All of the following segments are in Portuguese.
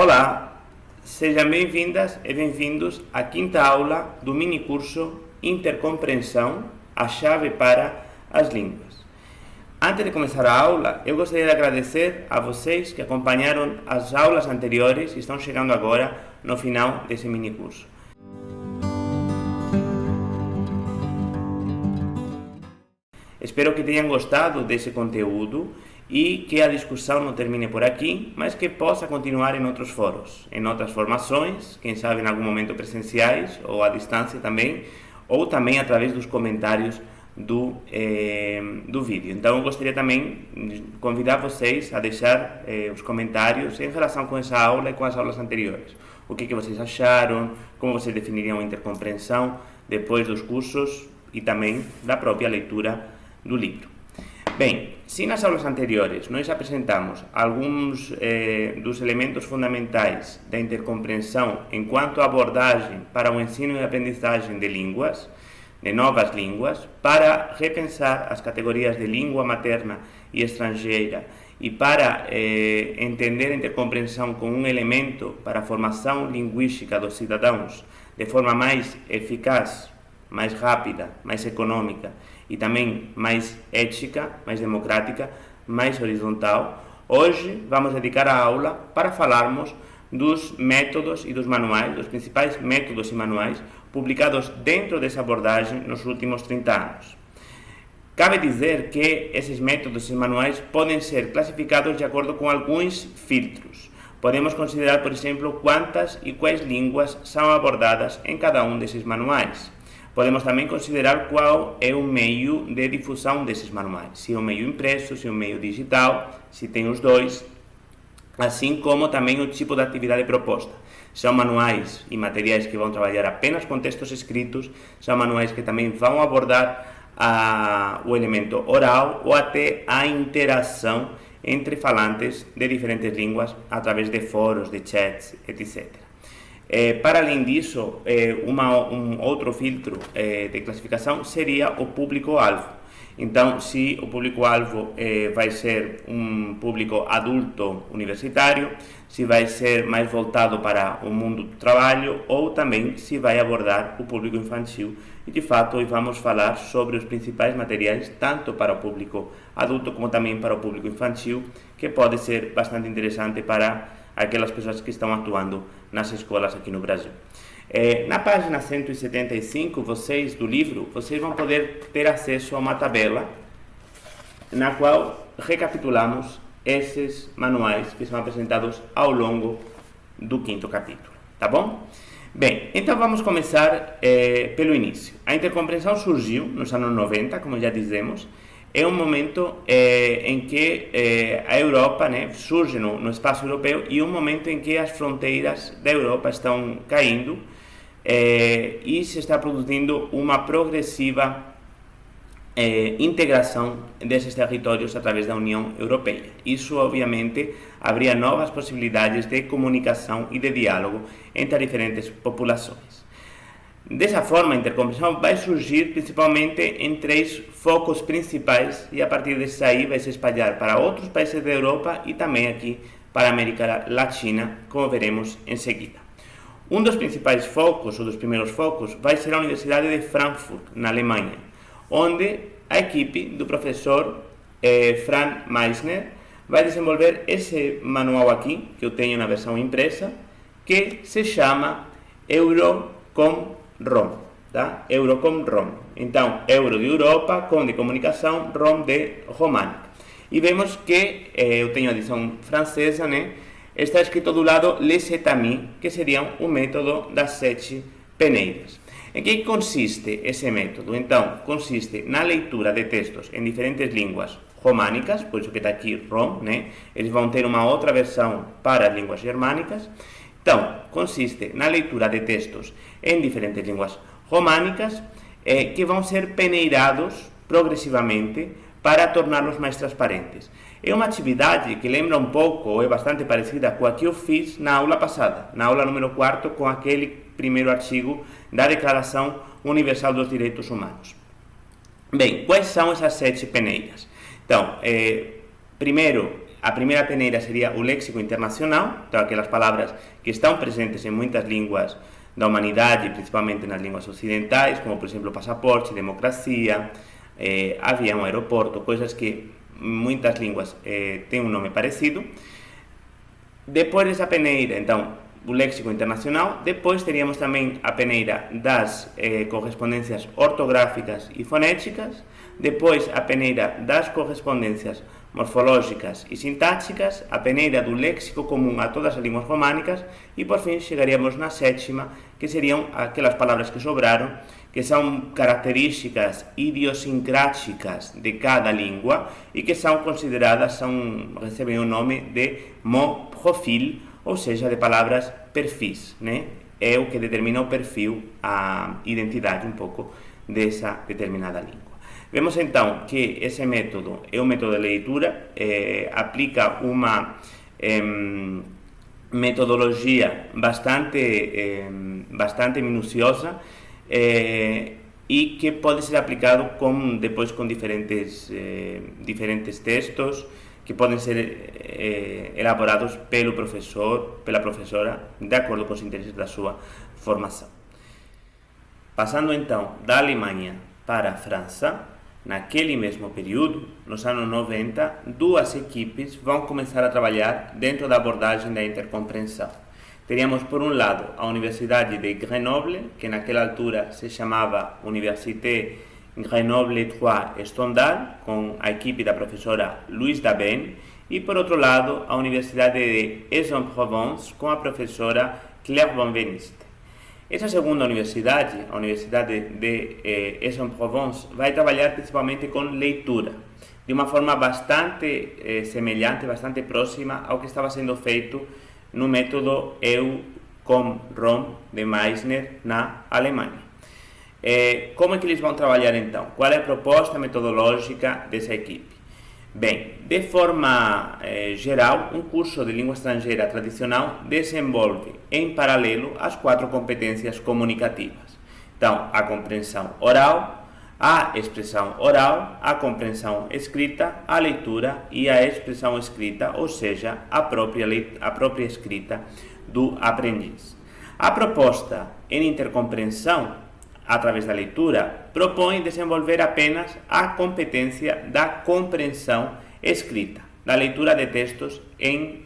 Olá, sejam bem-vindas e bem-vindos à quinta aula do mini-curso Intercompreensão, a chave para as línguas. Antes de começar a aula, eu gostaria de agradecer a vocês que acompanharam as aulas anteriores e estão chegando agora no final desse mini-curso. Espero que tenham gostado desse conteúdo e que a discussão não termine por aqui, mas que possa continuar em outros fóruns, em outras formações, quem sabe em algum momento presenciais ou à distância também, ou também através dos comentários do vídeo. Então eu gostaria também de convidar vocês a deixar os comentários em relação com essa aula e com as aulas anteriores. O que vocês acharam, como vocês definiriam a intercompreensão depois dos cursos e também da própria leitura do livro. Bem, se nas aulas anteriores nós apresentamos alguns dos elementos fundamentais da intercompreensão enquanto abordagem para o ensino e aprendizagem de línguas, de novas línguas, para repensar as categorias de língua materna e estrangeira e para entender a intercompreensão como um elemento para a formação linguística dos cidadãos de forma mais eficaz, mais rápida, mais econômica e também mais ética, mais democrática, mais horizontal. Hoje vamos dedicar a aula para falarmos dos métodos e dos manuais, dos principais métodos e manuais publicados dentro dessa abordagem nos últimos 30 anos. Cabe dizer que esses métodos e manuais podem ser classificados de acordo com alguns filtros. Podemos considerar, por exemplo, quantas e quais línguas são abordadas em cada um desses manuais. Podemos também considerar qual é o meio de difusão desses manuais, se é um meio impresso, se é um meio digital, se tem os dois, assim como também o tipo de atividade proposta. São manuais e materiais que vão trabalhar apenas com textos escritos, são manuais que também vão abordar o elemento oral ou até a interação entre falantes de diferentes línguas através de fóruns, de chats, etc. Para além disso, um outro filtro de classificação seria o público-alvo. Então, se o público-alvo vai ser um público adulto universitário, se vai ser mais voltado para o mundo do trabalho ou também se vai abordar o público infantil. E, de fato, hoje vamos falar sobre os principais materiais, tanto para o público adulto como também para o público infantil, que pode ser bastante interessante para aquelas pessoas que estão atuando nas escolas aqui no Brasil. Na página 175, vocês do livro, vocês vão poder ter acesso a uma tabela na qual recapitulamos esses manuais que são apresentados ao longo do quinto capítulo, tá bom? Bem, então vamos começar pelo início. A intercompreensão surgiu nos anos 90, como já dizemos. É um momento em que a Europa surge no espaço europeu e um momento em que as fronteiras da Europa estão caindo e se está produzindo uma progressiva integração desses territórios através da União Europeia. Isso, obviamente, abria novas possibilidades de comunicação e de diálogo entre as diferentes populações. Dessa forma, a intercompreensão vai surgir principalmente em três focos principais e a partir desse aí vai se espalhar para outros países da Europa e também aqui para a América Latina, como veremos em seguida. Um dos principais focos, ou dos primeiros focos, vai ser a Universidade de Frankfurt, na Alemanha, onde a equipe do professor Franz Meissner vai desenvolver esse manual aqui, que eu tenho na versão impressa, que se chama Eurocom ROM, tá? Eurocom ROM. Então, Euro de Europa, Com de comunicação, ROM de românica. E vemos que, eu tenho a edição francesa, está escrito do lado Les 7 amis, que seria o método das 7 peneiras. Em que consiste esse método? Então, consiste na leitura de textos em diferentes línguas românicas, por isso que está aqui ROM, Eles vão ter uma outra versão para as línguas germânicas. Então, consiste na leitura de textos em diferentes línguas românicas que vão ser peneirados progressivamente para torná-los mais transparentes. É uma atividade que lembra um pouco, ou é bastante parecida com a que eu fiz na aula passada, na aula número 4, com aquele primeiro artigo da Declaração Universal dos Direitos Humanos. Bem, quais são essas 7 peneiras? Então, primeiro, a primeira peneira seria o léxico internacional, então aquelas palavras que estão presentes em muitas línguas da humanidade, principalmente nas línguas ocidentais, como por exemplo passaporte, democracia, avião, aeroporto, coisas que em muitas línguas têm um nome parecido. Depois dessa peneira, então, o léxico internacional. Depois teríamos também a peneira das correspondências ortográficas e fonéticas. Depois a peneira das correspondências morfológicas e sintáticas, a peneira do léxico comum a todas as línguas românicas e por fim chegaríamos na sétima, que seriam aquelas palavras que sobraram, que são características idiosincráticas de cada língua e que são consideradas, recebem o nome de mot profil, ou seja, de palavras perfis, né? É o que determina o perfil, a identidade um pouco dessa determinada língua. Vemos então que esse método é um método de leitura, aplica uma metodologia bastante minuciosa e que pode ser aplicado depois com diferentes textos que podem ser elaborados pelo professor, pela professora, de acordo com os interesses da sua formação. Passando então da Alemanha para a França, naquele mesmo período, nos anos 90, duas equipes vão começar a trabalhar dentro da abordagem da intercompreensão. Teríamos, por um lado, a Universidade de Grenoble, que naquela altura se chamava Université Grenoble 3 Stendhal, com a equipe da professora Louise Dabene, e, por outro lado, a Universidade de Aix-en-Provence, com a professora Claire Benveniste. Essa segunda universidade, a Universidade de Aix-en-Provence, vai trabalhar principalmente com leitura, de uma forma bastante semelhante, bastante próxima ao que estava sendo feito no método EU-COM-ROM de Meissner na Alemanha. Como é que eles vão trabalhar então? Qual é a proposta metodológica dessa equipe? Bem, de forma geral, um curso de língua estrangeira tradicional desenvolve em paralelo as 4 competências comunicativas. Então, a compreensão oral, a expressão oral, a compreensão escrita, a leitura e a expressão escrita, ou seja, a própria escrita do aprendiz. A proposta em intercompreensão, através da leitura, propõe desenvolver apenas a competência da compreensão escrita, da leitura de textos em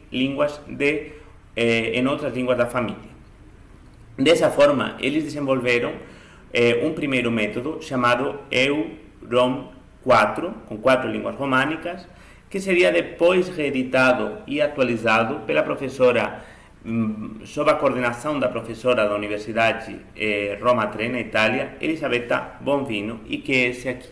outras línguas da família. Dessa forma, eles desenvolveram um primeiro método chamado EU-ROM 4, com 4 línguas românicas, que seria depois reeditado e atualizado pela professora, sob a coordenação da professora da Universidade Roma 3, na Itália, Elisabetta Bonvino, e que é esse aqui.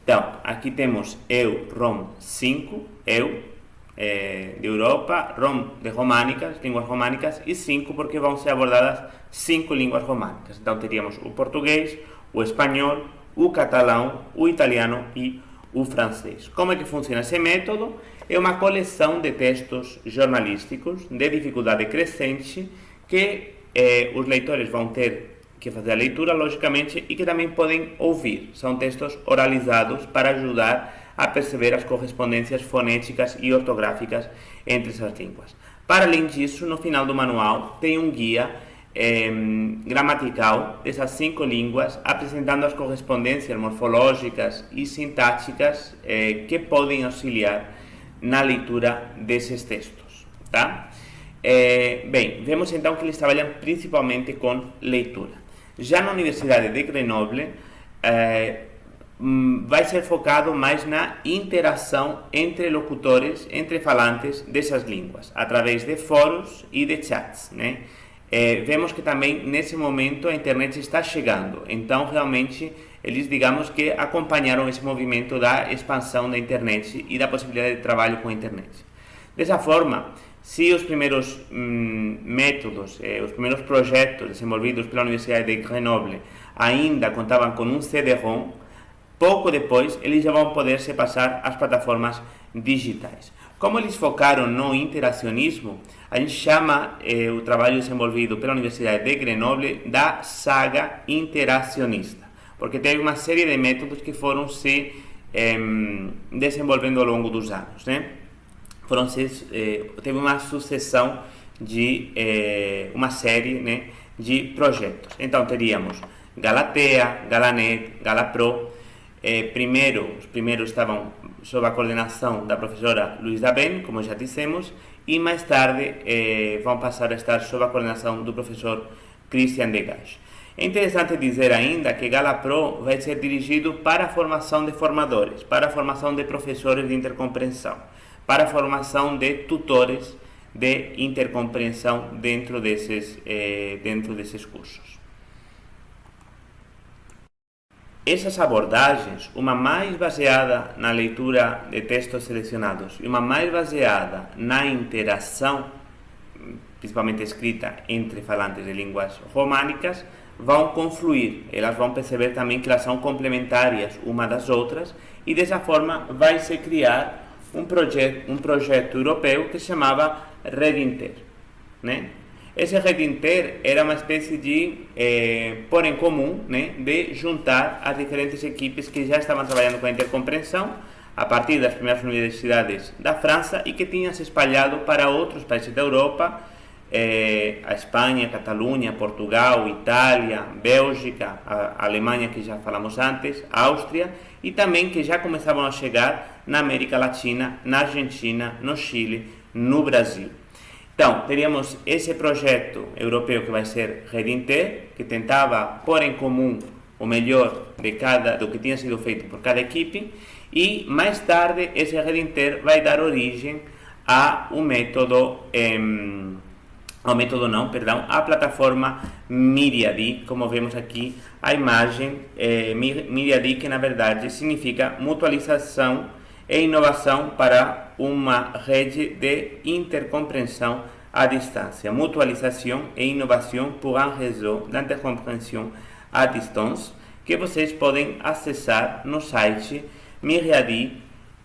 Então, aqui temos EU-ROM 5, EU de Europa, ROM de românicas, línguas românicas, e 5 porque vão ser abordadas 5 línguas românicas. Então, teríamos o português, o espanhol, o catalão, o italiano e o francês. Como é que funciona esse método? É uma coleção de textos jornalísticos de dificuldade crescente que os leitores vão ter que fazer a leitura, logicamente, e que também podem ouvir. São textos oralizados para ajudar a perceber as correspondências fonéticas e ortográficas entre essas línguas. Para além disso, no final do manual tem um guia gramatical dessas 5 línguas, apresentando as correspondências morfológicas e sintáticas que podem auxiliar na leitura desses textos, tá? Bem, vemos então que eles trabalham principalmente com leitura. Já na Universidade de Grenoble, vai ser focado mais na interação entre locutores, entre falantes dessas línguas, através de fóruns e de chats, né? Vemos que também nesse momento a internet está chegando, então realmente eles, digamos que acompanharam esse movimento da expansão da internet e da possibilidade de trabalho com a internet. Dessa forma, se os primeiros métodos, os primeiros projetos desenvolvidos pela Universidade de Grenoble ainda contavam com um CD-ROM, pouco depois eles já vão poder se passar às plataformas digitais. Como eles focaram no interacionismo, a gente chama o trabalho desenvolvido pela Universidade de Grenoble da saga interacionista, porque teve uma série de métodos que foram se desenvolvendo ao longo dos anos, né? teve uma sucessão de uma série, né, de projetos. Então teríamos Galatea, Galanet, Galapro. Os primeiros estavam sob a coordenação da professora Luísa Ben, como já dissemos, e mais tarde vão passar a estar sob a coordenação do professor Christian Degas. É interessante dizer ainda que Galapro vai ser dirigido para a formação de formadores, para a formação de professores de intercompreensão, para a formação de tutores de intercompreensão dentro desses cursos. Essas abordagens, uma mais baseada na leitura de textos selecionados e uma mais baseada na interação, principalmente escrita entre falantes de línguas românicas, vão confluir. Elas vão perceber também que elas são complementares uma das outras e dessa forma vai se criar um projeto europeu que se chamava Redinter, né? Esse Redinter era uma espécie de pôr em comum, né, de juntar as diferentes equipes que já estavam trabalhando com a intercompreensão a partir das primeiras universidades da França e que tinham se espalhado para outros países da Europa, a Espanha, Catalunha, Portugal, Itália, Bélgica, a Alemanha, que já falamos antes, a Áustria, e também que já começavam a chegar na América Latina, na Argentina, no Chile, no Brasil. Então, teríamos esse projeto europeu que vai ser Redinter, que tentava pôr em comum o melhor do que tinha sido feito por cada equipe, e mais tarde esse Redinter vai dar origem à plataforma Myriadi, como vemos aqui a imagem, Myriadi, que na verdade significa mutualização e inovação para uma rede de intercompreensão à distância. Mutualização e inovação pour un réseau d'intercompréhension à distance, que vocês podem acessar no site Myriadi,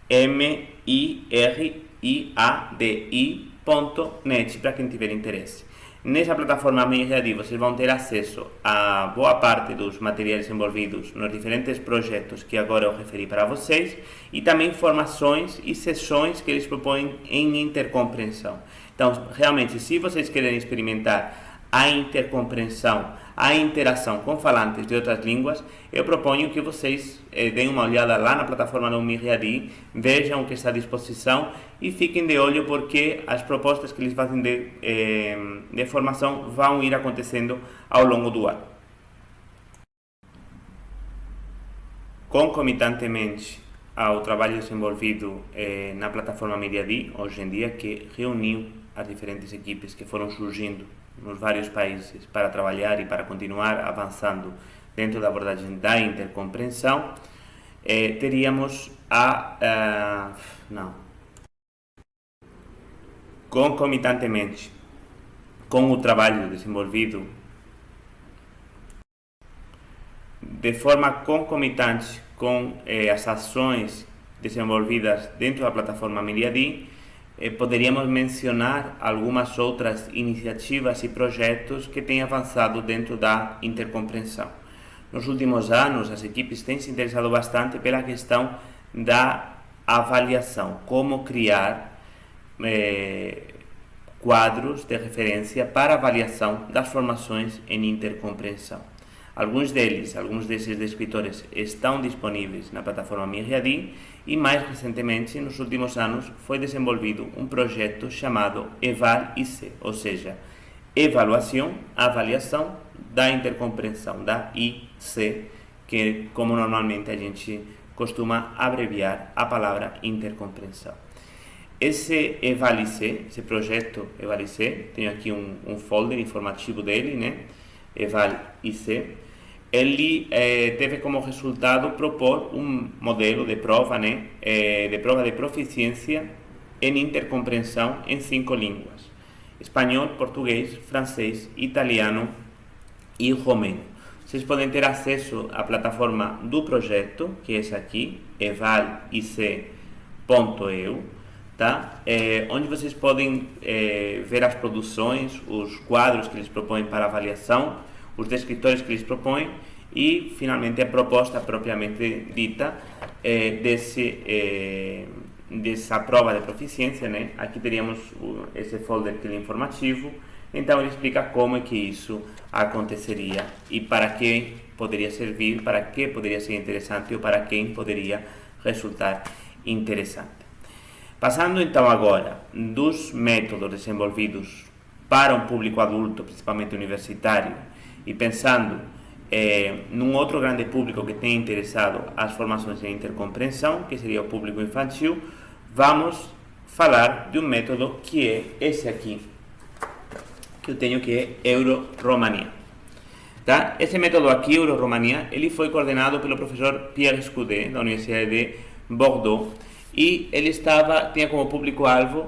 MIRIADI.net, para quem tiver interesse. Nessa plataforma Myriadi vocês vão ter acesso a boa parte dos materiais envolvidos nos diferentes projetos que agora eu referi para vocês e também formações e sessões que eles propõem em intercompreensão. Então, realmente, se vocês querem experimentar a intercompreensão, a interação com falantes de outras línguas, eu proponho que vocês deem uma olhada lá na plataforma do Myriadi, vejam o que está à disposição e fiquem de olho porque as propostas que eles fazem de formação vão ir acontecendo ao longo do ano. Concomitantemente ao trabalho desenvolvido na plataforma Myriadi, hoje em dia, que reuniu as diferentes equipes que foram surgindo nos vários países para trabalhar e para continuar avançando dentro da abordagem da intercompreensão, teríamos concomitantemente com o trabalho desenvolvido de forma concomitante com as ações desenvolvidas dentro da plataforma Myriadi, poderíamos mencionar algumas outras iniciativas e projetos que têm avançado dentro da intercompreensão. Nos últimos anos, as equipes têm se interessado bastante pela questão da avaliação, como criar quadros de referência para avaliação das formações em intercompreensão. Alguns desses descritores estão disponíveis na plataforma Myriadi e mais recentemente, nos últimos anos, foi desenvolvido um projeto chamado EVAL-IC, ou seja, avaliação da intercompreensão, da IC, que como normalmente a gente costuma abreviar a palavra intercompreensão. Esse EVAL-IC, esse projeto EVAL-IC, tenho aqui um folder informativo dele, né? EVAL-IC. Ele teve como resultado propor um modelo de prova, né, de prova de proficiência em intercompreensão em 5 línguas: espanhol, português, francês, italiano e romeno. Vocês podem ter acesso à plataforma do projeto, que é essa aqui, evalic.eu, tá? Onde vocês podem ver as produções, os quadros que eles propõem para avaliação, os descritores que eles propõem e, finalmente, a proposta propriamente dita dessa prova de proficiência, né? Aqui teríamos esse folder que é informativo. Então ele explica como é que isso aconteceria e para que poderia servir, para que poderia ser interessante ou para quem poderia resultar interessante. Passando então agora dos métodos desenvolvidos para um público adulto, principalmente universitário, e pensando num outro grande público que tem interessado as formações em intercompreensão, que seria o público infantil, vamos falar de um método que é esse aqui, que eu tenho, que é Euro-Romania. Tá? Esse método aqui, Euro-Romania, ele foi coordenado pelo professor Pierre Scudé, da Universidade de Bordeaux, e ele tinha como público-alvo,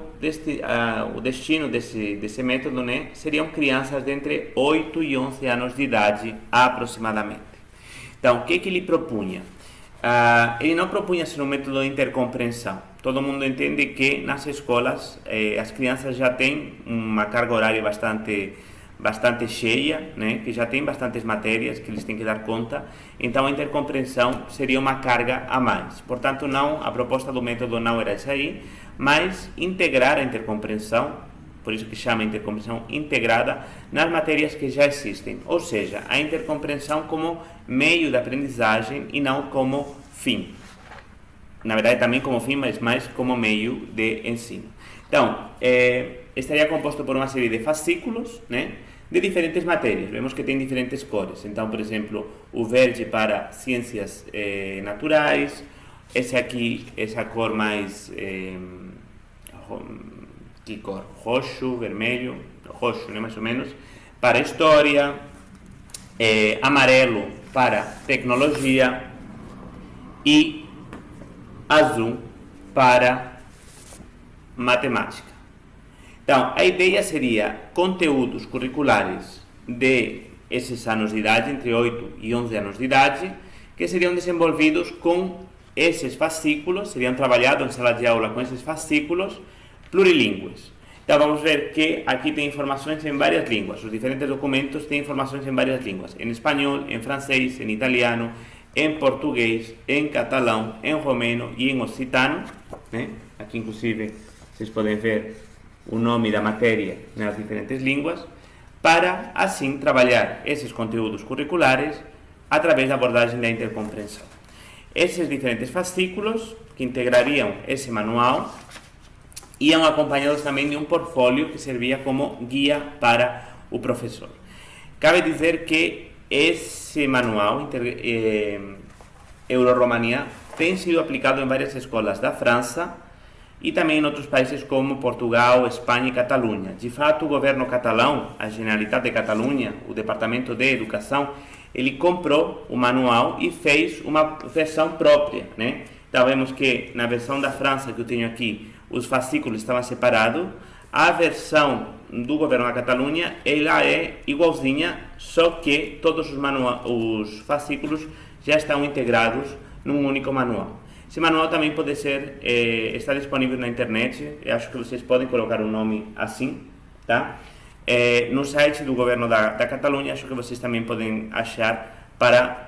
o destino desse método, né, seriam crianças de entre 8 e 11 anos de idade, aproximadamente. Então, o que ele propunha? Ele não propunha ser um método de intercompreensão. Todo mundo entende que nas escolas as crianças já têm uma carga horária bastante cheia, né, que já tem bastantes matérias que eles têm que dar conta, então a intercompreensão seria uma carga a mais. Portanto, a proposta do método não era essa aí, mas integrar a intercompreensão, por isso que chama intercompreensão integrada, nas matérias que já existem, ou seja, a intercompreensão como meio de aprendizagem e não como fim. Na verdade, também como fim, mas mais como meio de ensino. Então, estaria composto por uma série de fascículos, né, de diferentes matérias. Vemos que tem diferentes cores. Então, por exemplo, o verde para ciências naturais, esse aqui, essa cor mais... que cor? Roxo, vermelho, roxo, né, mais ou menos, para história, amarelo para tecnologia e azul para matemática. Então, a ideia seria conteúdos curriculares de esses anos de idade, entre 8 e 11 anos de idade, que seriam desenvolvidos com esses fascículos, seriam trabalhados em sala de aula com esses fascículos plurilingües. Então, vamos ver que aqui tem informações em várias línguas. Os diferentes documentos têm informações em várias línguas. Em espanhol, em francês, em italiano, em português, em catalão, em romeno e em occitano, né? Aqui, inclusive, vocês podem ver o nome da matéria nas diferentes línguas, para assim trabalhar esses conteúdos curriculares através da abordagem da intercompreensão. Esses diferentes fascículos que integrariam esse manual iam acompanhados também de um portfólio que servia como guia para o professor. Cabe dizer que esse manual Euro-Romania tem sido aplicado em várias escolas da França e também em outros países como Portugal, Espanha e Catalunha. De fato, o governo catalão, a Generalitat de Catalunha, o Departamento de Educação, ele comprou o manual e fez uma versão própria, né? Então, vemos que na versão da França que eu tenho aqui, os fascículos estavam separados. A versão do governo da Catalunha, ela é igualzinha, só que todos os fascículos já estão integrados num único manual. Esse manual também pode ser, está disponível na internet, eu acho que vocês podem colocar o nome assim, tá? No site do governo da Catalunha, acho que vocês também podem achar para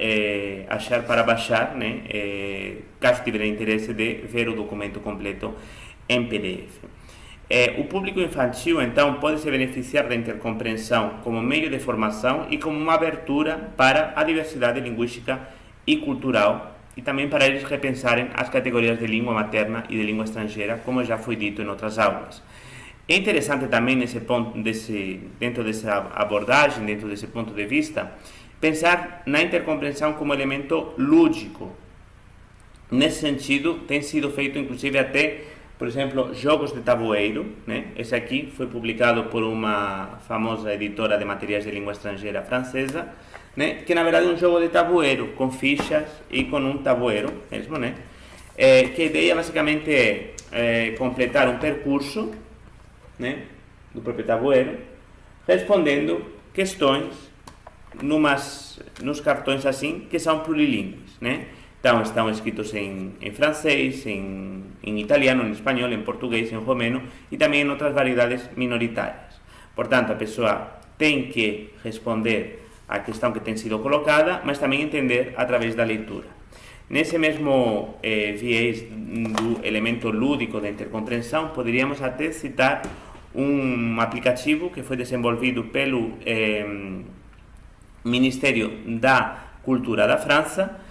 baixar, né? Caso tiverem interesse de ver o documento completo em PDF. O público infantil, então, pode se beneficiar da intercompreensão como meio de formação e como uma abertura para a diversidade linguística e cultural, e também para eles repensarem as categorias de língua materna e de língua estrangeira, como já foi dito em outras aulas. É interessante também, dentro dessa abordagem, dentro desse ponto de vista, pensar na intercompreensão como elemento lúdico. Nesse sentido, tem sido feito inclusive até, por exemplo, jogos de tabuleiro, né? Esse aqui foi publicado por uma famosa editora de materiais de língua estrangeira francesa, né? Que na verdade é um jogo de tabuleiro, com fichas e com um tabuleiro mesmo, né? Que a ideia basicamente é completar um percurso, né, do próprio tabuleiro, respondendo questões nos cartões assim, que são plurilingües, né? Então, estão escritos em francês, em italiano, em espanhol, em português, em romeno e também em outras variedades minoritárias. Portanto, a pessoa tem que responder à questão que tem sido colocada, mas também entender através da leitura. Nesse mesmo viés do elemento lúdico da intercompreensão, poderíamos até citar um aplicativo que foi desenvolvido pelo Ministério da Cultura da França,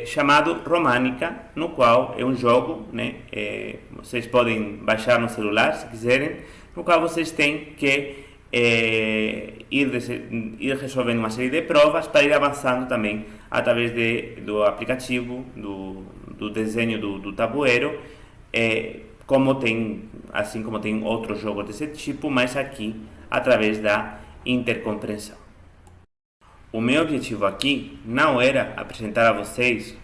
chamado Românica, no qual é um jogo, né, vocês podem baixar no celular se quiserem, no qual vocês têm que ir resolvendo uma série de provas para ir avançando também através do aplicativo, do desenho do tabuleiro, assim como tem outros jogos desse tipo, mas aqui através da intercompreensão. O meu objetivo aqui não era apresentar a vocês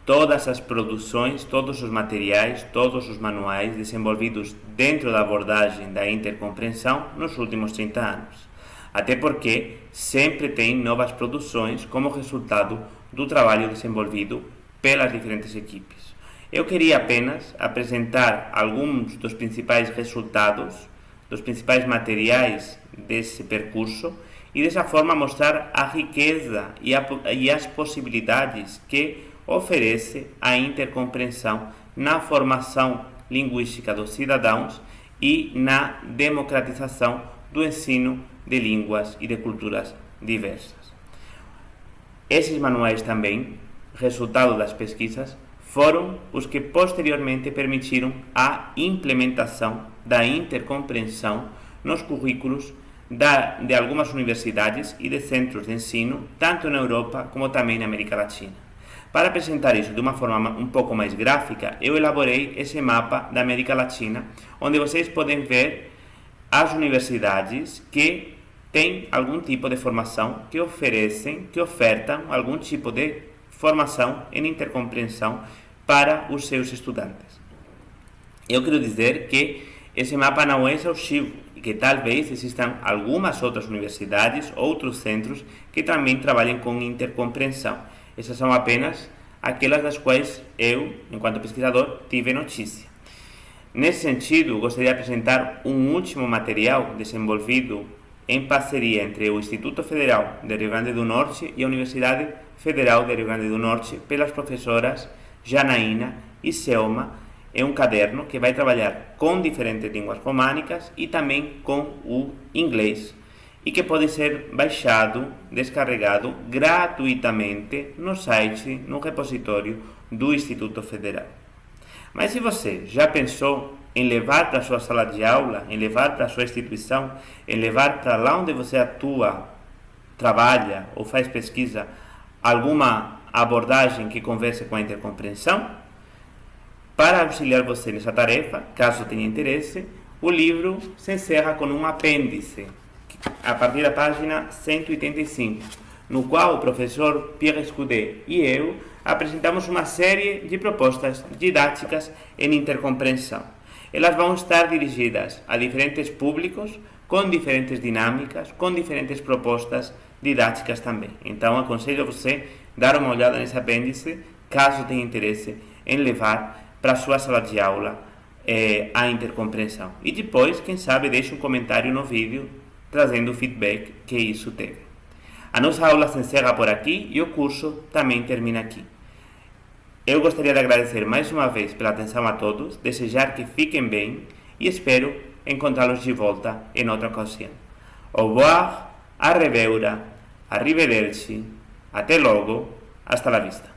todas as produções, todos os materiais, todos os manuais desenvolvidos dentro da abordagem da intercompreensão nos últimos 30 anos. Até porque sempre tem novas produções como resultado do trabalho desenvolvido pelas diferentes equipes. Eu queria apenas apresentar alguns dos principais resultados, dos principais materiais desse percurso e dessa forma mostrar a riqueza e as possibilidades que oferece a intercompreensão na formação linguística dos cidadãos e na democratização do ensino de línguas e de culturas diversas. Esses manuais também, resultado das pesquisas, foram os que posteriormente permitiram a implementação da intercompreensão nos currículos de algumas universidades e de centros de ensino, tanto na Europa como também na América Latina. Para apresentar isso de uma forma um pouco mais gráfica, eu elaborei esse mapa da América Latina, onde vocês podem ver as universidades que têm algum tipo de formação, que ofertam algum tipo de formação em intercompreensão para os seus estudantes. Eu quero dizer que esse mapa não é exaustivo e que talvez existam algumas outras universidades, outros centros que também trabalhem com intercompreensão. Essas são apenas aquelas das quais eu, enquanto pesquisador, tive notícia. Nesse sentido, gostaria de apresentar um último material desenvolvido em parceria entre o Instituto Federal de Rio Grande do Norte e a Universidade Federal de Rio Grande do Norte pelas professoras Janaína e Selma. É um caderno que vai trabalhar com diferentes línguas românicas e também com o inglês, e que pode ser baixado, descarregado gratuitamente no site, no repositório do Instituto Federal. Mas se você já pensou em levar para a sua sala de aula, em levar para a sua instituição, em levar para lá onde você atua, trabalha ou faz pesquisa, alguma abordagem que converse com a intercompreensão? Para auxiliar você nessa tarefa, caso tenha interesse, o livro se encerra com um apêndice, a partir da página 185, no qual o professor Pierre Escudé e eu apresentamos uma série de propostas didáticas em intercompreensão. Elas vão estar dirigidas a diferentes públicos, com diferentes dinâmicas, com diferentes propostas didáticas também. Então, aconselho você dar uma olhada nesse apêndice, caso tenha interesse em levar para a sua sala de aula a intercompreensão. E depois, quem sabe, deixe um comentário no vídeo trazendo o feedback que isso teve. A nossa aula se encerra por aqui e o curso também termina aqui. Eu gostaria de agradecer mais uma vez pela atenção a todos, desejar que fiquem bem e espero encontrá-los de volta em outra ocasião. Au revoir, a reveure, arrivederci, até logo, hasta la vista.